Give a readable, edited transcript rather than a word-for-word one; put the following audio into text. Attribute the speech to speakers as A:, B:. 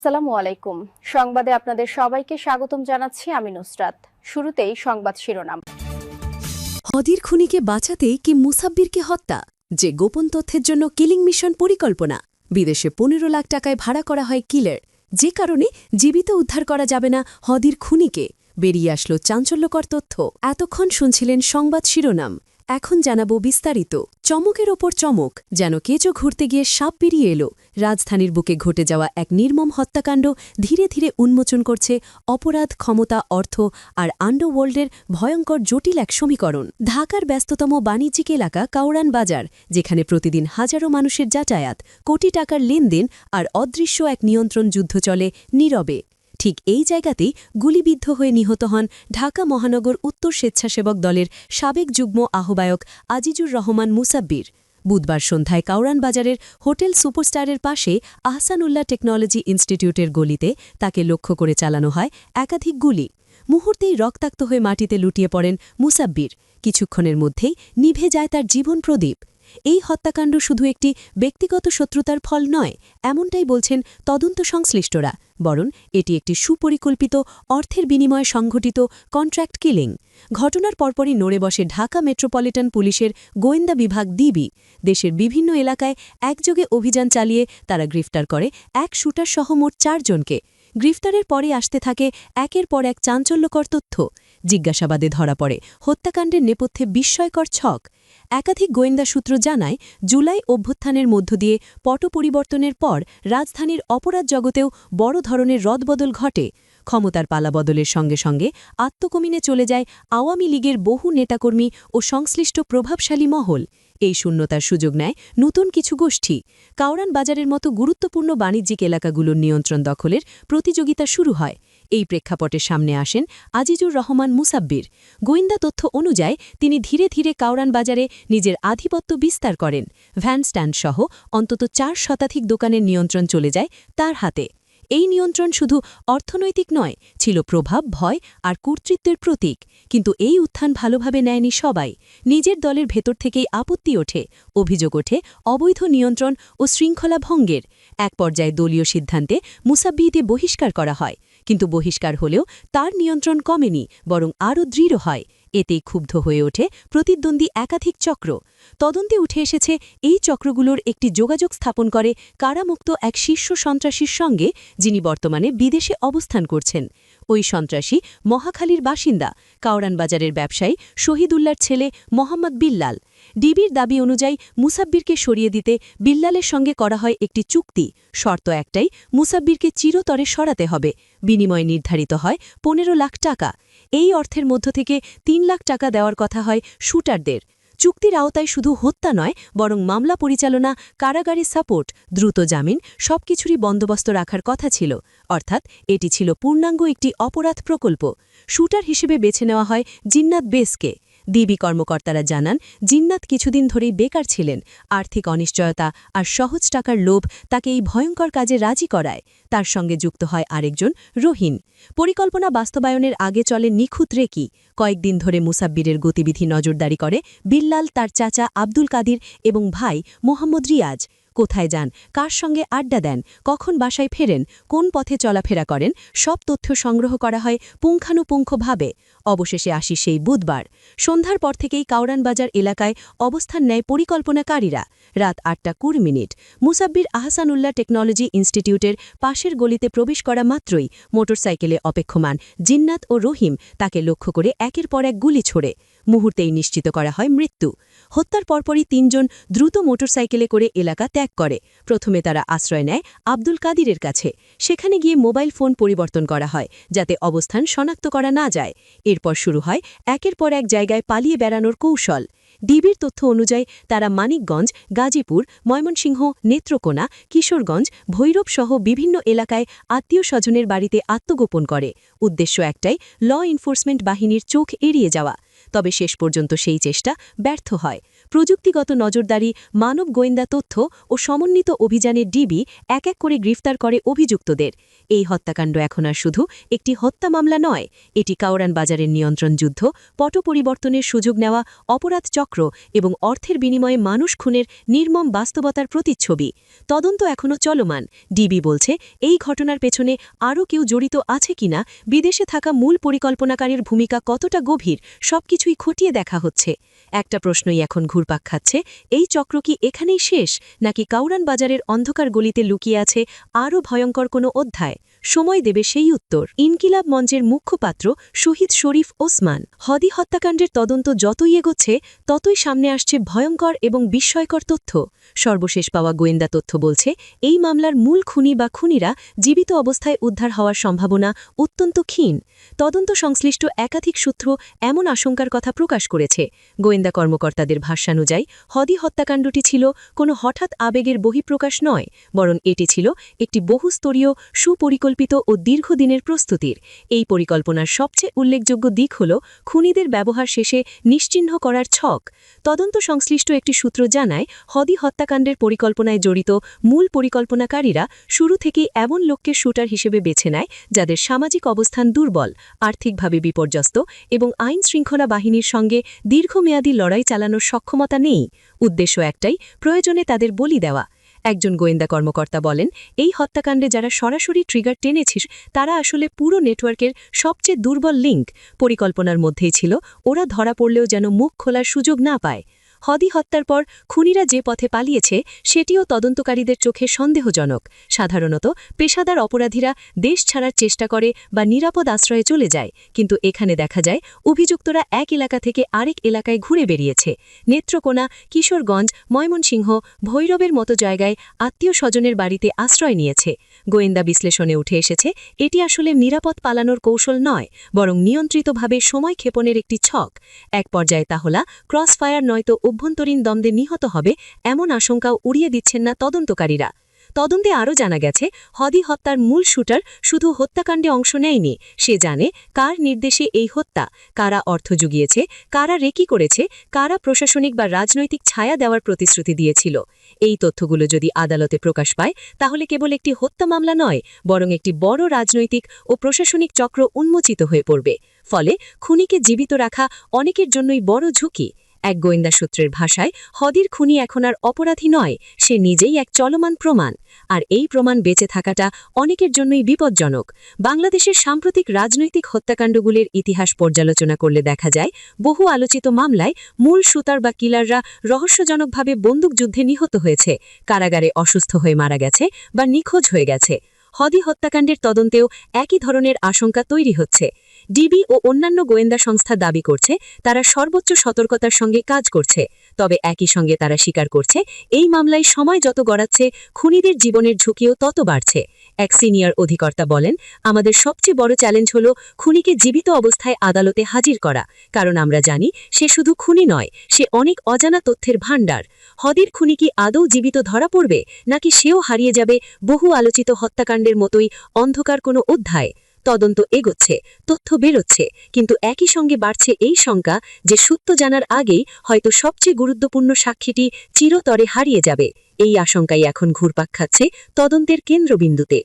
A: আসসালামু আলাইকুম। সংবাদে আপনাদের সবাইকে স্বাগতম জানাচ্ছি আমি নুসরাত। শুরুতেই সংবাদ শিরোনাম।
B: হদির খুনিকে বাঁচাতে কি মুসাব্বিরকে হত্যা, যে গোপন তথ্যের জন্য কিলিং মিশন পরিকল্পনা। বিদেশে ১৫ লাখ টাকায় ভাড়া করা হয় কিলার, যে কারণে জীবিত উদ্ধার করা যাবে না হদির খুনিকে। বেরিয়ে আসলো চাঞ্চল্যকর তথ্য। এতক্ষণ শুনছিলেন সংবাদ শিরোনাম, এখন জানাবো বিস্তারিত। চমকের ওপর চমক, যেন কেঁচো ঘুরতে গিয়ে সাপ বেরিয়ে এলো। রাজধানীর বুকে ঘটে যাওয়া এক নির্মম হত্যাকাণ্ড ধীরে ধীরে উন্মোচন করছে অপরাধ, ক্ষমতা, অর্থ আর আন্ডারওয়ার্ল্ডের ভয়ঙ্কর জটিল এক সমীকরণ। ঢাকার ব্যস্ততম বাণিজ্যিক এলাকা কাউরান বাজার, যেখানে প্রতিদিন হাজারো মানুষের যাতায়াত, কোটি টাকার লেনদেন আর অদৃশ্য এক নিয়ন্ত্রণ যুদ্ধ চলে নীরবে। ঠিক এই জায়গাতেই গুলিবিদ্ধ হয়ে নিহত হন ঢাকা মহানগর উত্তর স্বেচ্ছাসেবক দলের সাবেক যুগ্ম আহ্বায়ক আজিজুর রহমান মুসাব্বির। বুধবার সন্ধ্যায় কাউরান বাজারের হোটেল সুপারস্টারের পাশে আহসানুল্লাহ টেকনোলজি ইনস্টিটিউটের গলিতে তাকে লক্ষ্য করে চালানো হয় একাধিক গুলি। মুহূর্তেই রক্তাক্ত হয়ে মাটিতে লুটিয়ে পড়েন মুসাব্বির। কিছুক্ষণের মধ্যেই নিভে যায় তার জীবন প্রদীপ। এই হত্যাকাণ্ড শুধু একটি ব্যক্তিগত শত্রুতার ফল নয়, এমনটাই বলছেন তদন্ত সংশ্লিষ্টরা, বরং এটি একটি সুপরিকল্পিত, অর্থের বিনিময়ে সংঘটিত কন্ট্রাক্ট কিলিং। ঘটনার পরপরই নড়ে বসে ঢাকা মেট্রোপলিটন পুলিশের গোয়েন্দা বিভাগ ডিবি। দেশের বিভিন্ন এলাকায় একযোগে অভিযান চালিয়ে তারা গ্রেফতার করে এক শুটারসহ মোট ৪ জনকে। গ্রেফতারের পরে আসতে থাকে একের পর এক চাঞ্চল্যকর তথ্য। জিজ্ঞাসাবাদে ধরা পড়ে হত্যাকাণ্ডের নেপথ্যে বিস্ময়কর ছক। একাধিক গোয়েন্দা সূত্র জানায়, জুলাই অভ্যুত্থানের মধ্য দিয়ে পট পরিবর্তনের পর রাজধানীর অপরাধ জগতেও বড় ধরনের রদবদল ঘটে। ক্ষমতার পালাবদলের সঙ্গে সঙ্গে আত্মকমিনে চলে যায় আওয়ামী লীগের বহু নেতাকর্মী ও সংশ্লিষ্ট প্রভাবশালী মহল। এই শূন্যতার সুযোগ নেয় নতুন কিছু গোষ্ঠী। কাউরান বাজারের মতো গুরুত্বপূর্ণ বাণিজ্যিক এলাকাগুলোর নিয়ন্ত্রণ দখলের প্রতিযোগিতা শুরু হয়। এই প্রেক্ষাপটের সামনে আসেন আজিজুর রহমান মুসাব্বির। গোয়েন্দা তথ্য অনুযায়ী তিনি ধীরে ধীরে কাউরান বাজারে নিজের আধিপত্য বিস্তার করেন। ভ্যান স্ট্যান্ডসহ অন্তত ৪ শতাধিক দোকানের নিয়ন্ত্রণ চলে যায় তার হাতে। এই নিয়ন্ত্রণ শুধু অর্থনৈতিক নয়, ছিল প্রভাব, ভয় আর কর্তৃত্বের প্রতীক। কিন্তু এই উত্থান ভালোভাবে নেয়নি সবাই। নিজের দলের ভেতর থেকেই আপত্তি ওঠে, অভিযোগ ওঠে অবৈধ নিয়ন্ত্রণ ও শৃঙ্খলা ভঙ্গের। এক পর্যায়ে দলীয় সিদ্ধান্তে মুসাব্বিরকে বহিষ্কার করা হয়। কিন্তু বহিষ্কার হলেও তার নিয়ন্ত্রণ কমেনি, বরং আরও দৃঢ় হয়। এতেই ক্ষুব্ধ হয়ে ওঠে প্রতিদ্বন্দ্বী একাধিক চক্র। তদন্তে উঠে এসেছে, এই চক্রগুলোর একটি যোগাযোগ স্থাপন করে কারামুক্ত এক শীর্ষ সন্ত্রাসীর সঙ্গে, যিনি বর্তমানে বিদেশে অবস্থান করছেন। ওই সন্ত্রাসী মহাখালীর বাসিন্দা, কাউরান বাজারের ব্যবসায়ী শহীদুল্লাহর ছেলে মোহাম্মদ বিল্লাল। ডিবির দাবি অনুযায়ী মুসাব্বিরকে সরিয়ে দিতে বিল্লালের সঙ্গে করা হয় একটি চুক্তি। শর্ত একটাই, মুসাব্বিরকে চিরতরে সরাতে হবে। বিনিময়ে নির্ধারিত হয় ১৫ লাখ টাকা। এই অর্থের মধ্য থেকে ৩ লাখ টাকা দেওয়ার কথা হয় শুটারদের। চুক্তির আওতায় শুধু হত্যা নয়, বরং মামলা পরিচালনা, কারাগারে সাপোর্ট, দ্রুত জামিন সবকিছুরই বন্দোবস্ত রাখার কথা ছিল। অর্থাৎ এটি ছিল পূর্ণাঙ্গ একটি অপরাধ প্রকল্প। শুটার হিসেবে বেছে নেওয়া হয় জিন্নাত বেসকে। ডিবি কর্মকর্তারা জানান, জিন্নাত কিছুদিন ধরেই বেকার ছিলেন। আর্থিক অনিশ্চয়তা আর সহজ টাকার লোভ তাকে এই ভয়ঙ্কর কাজে রাজি করায়। তার সঙ্গে যুক্ত হয় আরেকজন, রহিন। পরিকল্পনা বাস্তবায়নের আগে চলে নিখুঁত রেকি। কয়েকদিন ধরে মুসাব্বিরের গতিবিধি নজরদারি করে বিল্লাল, তার চাচা আব্দুল কাদির এবং ভাই মোহাম্মদ রিয়াজ। কোথায় যান, কার সঙ্গে আড্ডা দেন, কখন বাসায় ফেরেন, কোন পথে চলাফেরা করেন, সব তথ্য সংগ্রহ করা হয় পুঙ্খানুপুঙ্খভাবে। অবশেষে আসি সেই বুধবার। সন্ধ্যার পর থেকেই কাউরান বাজার এলাকায় অবস্থান নেয় পরিকল্পনাকারীরা। রাত ৮টা ২০ মুসাব্বির আহসানুল্লাহ টেকনোলজি ইনস্টিটিউটের পাশের গলিতে প্রবেশ করা মাত্রই মোটরসাইকেলে অপেক্ষমান জিন্নাত ও রহিম তাকে লক্ষ্য করে একের পর এক গুলি ছোড়ে। মুহূর্তেই নিশ্চিত করা হয় মৃত্যু। হত্যার পরপরই ৩ জন দ্রুত মোটরসাইকেলে করে এলাকা ত্যাগ করে। প্রথমে তারা আশ্রয় নেয় আব্দুল কাদিরের কাছে। সেখানে গিয়ে মোবাইল ফোন পরিবর্তন করা হয়, যাতে অবস্থান শনাক্ত করা না যায়। এরপর শুরু হয় একের পর এক জায়গায় পালিয়ে বেড়ানোর কৌশল। ডিবির তথ্য অনুযায়ী তারা মানিকগঞ্জ, গাজীপুর, ময়মনসিংহ, নেত্রকোনা, কিশোরগঞ্জ, ভৈরবসহ বিভিন্ন এলাকায় আত্মীয় স্বজনের বাড়িতে আত্মগোপন করে। উদ্দেশ্য একটাই, ল এনফোর্সমেন্ট বাহিনীর চোখ এড়িয়ে যাওয়া। তবে শেষ পর্যন্ত সেই চেষ্টা ব্যর্থ হয়। প্রযুক্তিগত নজরদারি, মানব গোয়েন্দা তথ্য ও সমন্বিত অভিযানে ডিবি এক এক করে গ্রেফতার করে অভিযুক্তদের। এই হত্যাকাণ্ড এখন আর শুধু একটি হত্যা মামলা নয়, এটি কাউরান বাজারের নিয়ন্ত্রণ যুদ্ধ, পট পরিবর্তনের সুযোগ নেওয়া, অপরাধ চক্র এবং অর্থের বিনিময়ে মানুষ খুনের নির্মম বাস্তবতার প্রতিচ্ছবি। তদন্ত এখনও চলমান। ডিবি বলছে, এই ঘটনার পেছনে আরও কেউ জড়িত আছে কিনা, বিদেশে থাকা মূল পরিকল্পনাকারীর ভূমিকা কতটা গভীর, সবকিছুই খতিয়ে দেখা হচ্ছে। একটা প্রশ্নই এখন ঘুরপাক খাচ্ছে, এই চক্র কি এখানেই শেষ, নাকি কাউরান বাজারের অন্ধকার গলিতে লুকিয়ে আছে আরও ভয়ঙ্কর কোনো অধ্যায়? সময় দেবে সেই উত্তর। ইনকিলাব মঞ্চের মুখ্যপাত্র শহীদ শরীফ ওসমান। হদি হত্যাকাণ্ডের তদন্ত যতই এগোচ্ছে ততই সামনে আসছে ভয়ঙ্কর এবং বিস্ময়কর তথ্য। সর্বশেষ পাওয়া গোয়েন্দা তথ্য বলছে, এই মামলার মূল খুনি বা খুনিরা জীবিত অবস্থায় উদ্ধার হওয়ার সম্ভাবনা অত্যন্ত ক্ষীণ। তদন্ত সংশ্লিষ্ট একাধিক সূত্র এমন আশঙ্কার কথা প্রকাশ করেছে। গোয়েন্দা কর্মকর্তাদের ভাষ্যানুযায়ী হদি হত্যাকাণ্ডটি ছিল কোনো হঠাৎ আবেগের বহিঃপ্রকাশ নয়, বরং এটি ছিল একটি বহুস্তরীয়, সুপরিকল্পিত ও দীর্ঘদিনের প্রস্তুতির। এই পরিকল্পনার সবচেয়ে উল্লেখযোগ্য দিক হল খুনিদের ব্যবহার শেষে নিশ্চিহ্ন করার ছক। তদন্ত সংশ্লিষ্ট একটি সূত্র জানায়, হদি হত্যাকাণ্ডের পরিকল্পনায় জড়িত মূল পরিকল্পনাকারীরা শুরু থেকেই এমন লোককে শুটার হিসেবে বেছে নেয় যাদের সামাজিক অবস্থান দুর্বল, আর্থিকভাবে বিপর্যস্ত এবং আইন শৃঙ্খলা বাহিনীর সঙ্গে দীর্ঘমেয়াদী লড়াই চালানোর সক্ষমতা নেই। উদ্দেশ্য একটাই, প্রয়োজনে তাদের বলি দেওয়া। একজন গোয়েন্দা কর্মকর্তা বলেন, এই হত্যাকাণ্ডে যারা সরাসরি ট্রিগার টেনেছিস তারা আসলে পুরো নেটওয়ার্কের সবচেয়ে দুর্বল লিঙ্ক। পরিকল্পনার মধ্যেই ছিল ওরা ধরা পড়লেও যেন মুখ খোলার সুযোগ না পায়। হদি হত্যার পর খুনিরা যে পথে পালিয়েছে সেটিও তদন্তকারীদের চোখে সন্দেহজনক। সাধারণত পেশাদার অপরাধীরা দেশ ছাড়ার চেষ্টা করে বা নিরাপদ আশ্রয়ে চলে যায়, কিন্তু এখানে দেখা যায় অভিযুক্তরা এক এলাকা থেকে আরেক এলাকায় ঘুরে বেরিয়েছে। নেত্রকোনা, কিশোরগঞ্জ, ময়মনসিংহ, ভৈরবের মতো জায়গায় আত্মীয় স্বজনের বাড়িতে আশ্রয় নিয়েছে। গোয়েন্দা বিশ্লেষণে উঠে এসেছে, এটি আসলে নিরাপদ পালানোর কৌশল নয়, বরং নিয়ন্ত্রিতভাবে সময় ক্ষেপণের একটি ছক। এক পর্যায়ে তাহলে ক্রসফায়ার নয়তো অভ্যন্তরীণ দ্বন্দ্বে নিহত হবে এমন আশঙ্কাও উড়িয়ে দিচ্ছেন না তদন্তকারীরা। তদন্তে আরও জানা গেছে, হদি হত্যার মূল শুটার শুধু হত্যাকাণ্ডে অংশ নেয়নি, সে জানে কার নির্দেশে এই হত্যা, কারা অর্থ জুগিয়েছে, কারা রেকি করেছে, কারা প্রশাসনিক বা রাজনৈতিক ছায়া দেওয়ার প্রতিশ্রুতি দিয়েছিল। এই তথ্যগুলো যদি আদালতে প্রকাশ পায় তাহলে কেবল একটি হত্যা মামলা নয়, বরং একটি বড় রাজনৈতিক ও প্রশাসনিক চক্র উন্মোচিত হয়ে পড়বে। ফলে খুনিকে জীবিত রাখা অনেকের জন্যই বড় ঝুঁকি। এক গোয়েন্দা সূত্রের ভাষায়, হদির খুনি এখন আর অপরাধী নয়, সে নিজেই এক চলমান প্রমাণ। আর এই প্রমাণ বেঁচে থাকাটা অনেকের জন্যই বিপজ্জনক। বাংলাদেশের সাম্প্রতিক রাজনৈতিক হত্যাকাণ্ডগুলির ইতিহাস পর্যালোচনা করলে দেখা যায়, বহু আলোচিত মামলায় মূল শুটার বা কিলাররা রহস্যজনকভাবে বন্দুকযুদ্ধে নিহত হয়েছে, কারাগারে অসুস্থ হয়ে মারা গেছে বা নিখোঁজ হয়ে গেছে। হদি হত্যাকাণ্ডের তদন্তেও একই ধরনের আশঙ্কা তৈরি হচ্ছে। ডিবি ও অন্যান্য গোয়েন্দা সংস্থা দাবি করছে তারা সর্বোচ্চ সতর্কতার সঙ্গে কাজ করছে, তবে একই সঙ্গে তারা স্বীকার করছে এই মামলায় সময় যত গড়াচ্ছে খুনিদের জীবনের ঝুঁকিও তত বাড়ছে। এক সিনিয়র অধিকর্তা বলেন, আমাদের সবচেয়ে বড় চ্যালেঞ্জ হল খুনিকে জীবিত অবস্থায় আদালতে হাজির করা, কারণ আমরা জানি সে শুধু খুনি নয়, সে অনেক অজানা তথ্যের ভাণ্ডার। হদির খুনি কি আদৌ জীবিত ধরা পড়বে, নাকি সেও হারিয়ে যাবে বহু আলোচিত হত্যাকাণ্ডের মতোই অন্ধকার কোনো অধ্যায়? তদন্ত এগোচ্ছে, তথ্য বেরোচ্ছে, কিন্তু একই সঙ্গে বাড়ছে এই শঙ্কা যে সত্য জানার আগেই হয়তো সবচেয়ে গুরুত্বপূর্ণ সাক্ষীটি চিরতরে হারিয়ে যাবে। এই আশঙ্কাই এখন ঘুরপাক খাচ্ছে তদন্তের কেন্দ্রবিন্দুতে।